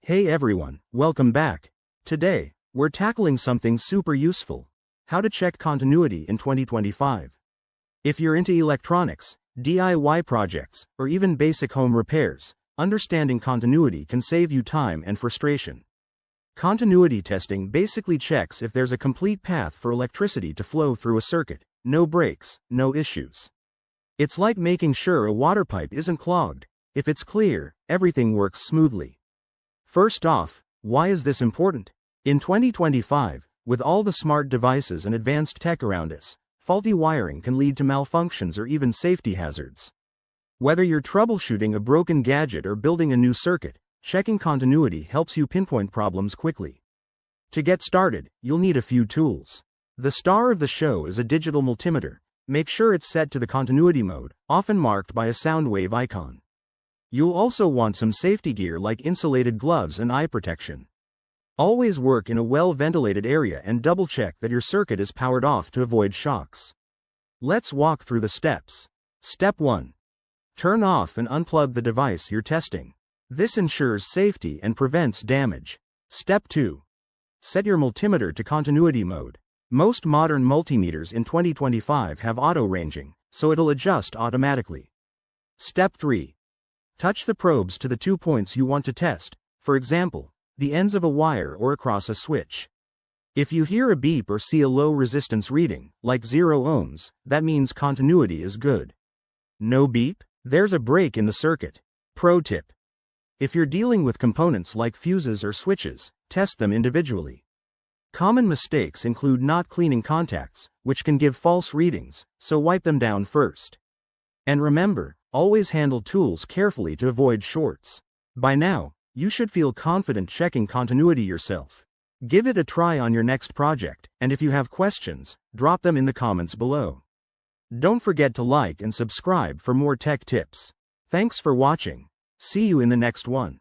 Hey everyone, welcome back. Today, we're tackling something super useful: how to check continuity in 2025. If you're into electronics, DIY projects, or even basic home repairs, understanding continuity can save you time and frustration. Continuity testing basically checks if there's a complete path for electricity to flow through a circuit, no breaks, no issues. It's like making sure a water pipe isn't clogged. If it's clear, everything works smoothly. First off, why is this important? In 2025, with all the smart devices and advanced tech around us, faulty wiring can lead to malfunctions or even safety hazards. Whether you're troubleshooting a broken gadget or building a new circuit, checking continuity helps you pinpoint problems quickly. To get started, you'll need a few tools. The star of the show is a digital multimeter. Make sure it's set to the continuity mode, often marked by a sound wave icon. You'll also want some safety gear like insulated gloves and eye protection. Always work in a well-ventilated area and double-check that your circuit is powered off to avoid shocks. Let's walk through the steps. Step 1. Turn off and unplug the device you're testing. This ensures safety and prevents damage. Step 2. Set your multimeter to continuity mode. Most modern multimeters in 2025 have auto ranging, so it'll adjust automatically. Step 3. Touch the probes to the 2 points you want to test, for example, the ends of a wire or across a switch. If you hear a beep or see a low resistance reading, like 0 ohms, that means continuity is good. No beep? There's a break in the circuit. Pro tip: if you're dealing with components like fuses or switches, test them individually. Common mistakes include not cleaning contacts, which can give false readings, so wipe them down first. And remember, always handle tools carefully to avoid shorts. By now, you should feel confident checking continuity yourself. Give it a try on your next project, and if you have questions, drop them in the comments below. Don't forget to like and subscribe for more tech tips. Thanks for watching. See you in the next one.